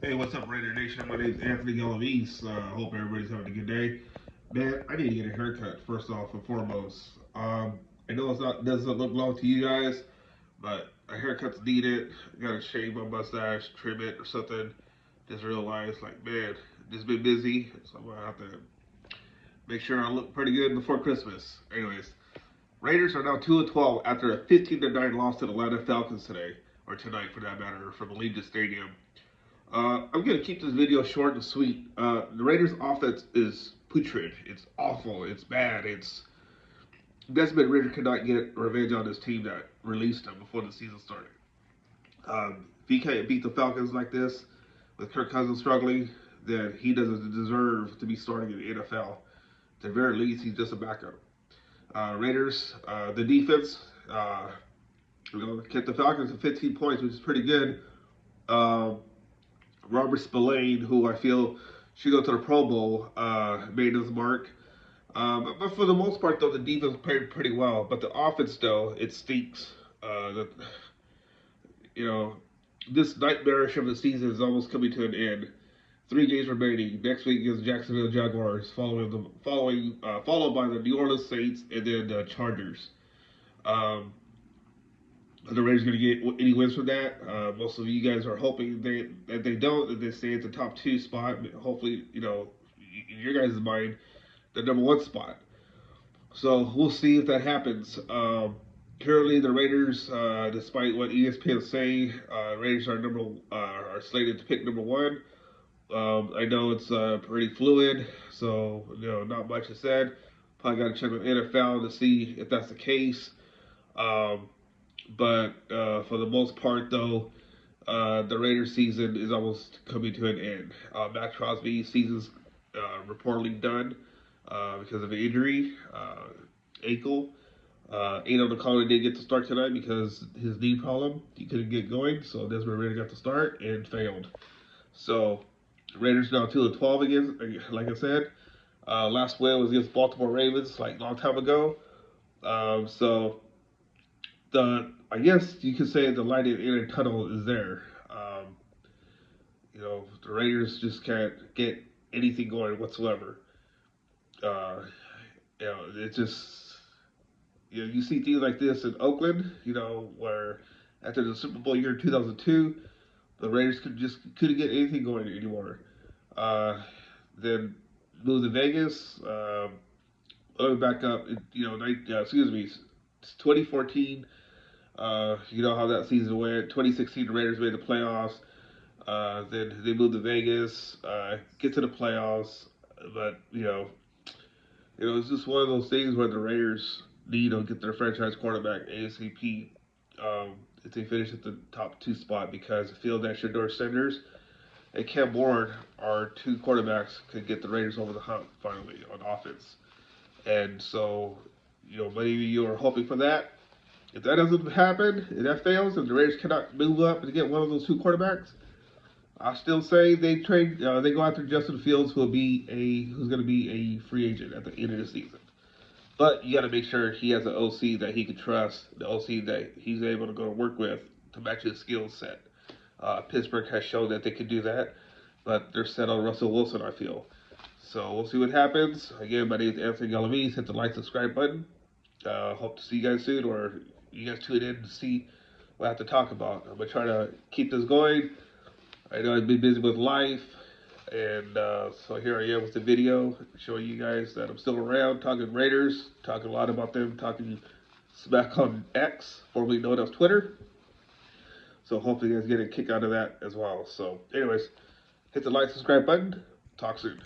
Hey, what's up, Raider Nation? My name's Anthony Galavis. Hope everybody's having a good day. Man, I need to get a haircut first off and foremost. I know it's not doesn't look long to you guys, but a haircut's needed. I gotta shave my mustache, trim it, or something. Just realized, like, man, just been busy, so I'm gonna have to make sure I look pretty good before Christmas. Anyways, Raiders are now 2-12 after a 15-9 loss to the Atlanta Falcons today, or tonight for that matter, from Allegiant Stadium. I'm going to keep this video short and sweet. The Raiders' offense is putrid. It's awful. It's bad. It's Desmond Ritter cannot get revenge on this team that released him before the season started. If he can't beat the Falcons like this, with Kirk Cousins struggling, then he doesn't deserve to be starting in the NFL. At the very least, he's just a backup. Raiders, the defense, kept the Falcons to 15 points, which is pretty good. Robert Spillane, who I feel should go to the Pro Bowl, made his mark. But for the most part, though, the defense played pretty well. But the offense, though, it stinks. The, you know, this nightmarish of the season is almost coming to an end. 3 games remaining. Next week against Jacksonville Jaguars, followed by the New Orleans Saints and then the Chargers. Um, Are the Raiders going to get any wins from that? Most of you guys are hoping that they don't, that they stay at the top two spot. Hopefully, in your guys' mind, the number one spot. So we'll see if that happens. Currently, the Raiders, despite what ESPN is saying, Raiders are slated to pick number one. I know it's pretty fluid, so not much is said. Probably got to check with NFL to see if that's the case. But for the most part, though, the Raiders season is almost coming to an end. Max Crosby's season's reportedly done because of an injury, ankle. Aiden O'Connor did get to start tonight because his knee problem. He couldn't get going, so Desmond Ritter got to start and failed. So Raiders now 2-12 again, like I said. Last win was against Baltimore Ravens, like a long time ago. So I guess you could say the light in the tunnel is there. The Raiders just can't get anything going whatsoever. Uh, it just you see things like this in Oakland. Where after the Super Bowl year 2002, the Raiders couldn't get anything going anymore. Then moved to Vegas. Let me back up. Excuse me, 2014. You know how that season went. 2016, the Raiders made the playoffs. Then they moved to Vegas, get to the playoffs, but it's just one of those things where the Raiders need to get their franchise quarterback ASAP if they finish at the top two spot because I feel that Shador Sanders and Cam Ward are two quarterbacks could get the Raiders over the hump finally on offense, and so many of you are hoping for that. If that doesn't happen, if that fails, if the Raiders cannot move up and get one of those two quarterbacks, I still say they trade. They go after Justin Fields, who's going to be a free agent at the end of the season. But you got to make sure he has an OC that he can trust, the OC that he's able to go to work with to match his skill set. Pittsburgh has shown that they can do that, but they're set on Russell Wilson, I feel. So we'll see what happens. Again, my name is Anthony Galavis. Hit the like, subscribe button. Hope to see you guys soon, or you guys tune in to see what I have to talk about. I'm going to try to keep this going. I know I've been busy with life, and so here I am with the video showing you guys that I'm still around, talking Raiders, talking a lot about them, talking smack on X, formerly known as Twitter. So hopefully you guys get a kick out of that as well. So anyways, hit the like, subscribe button. Talk soon.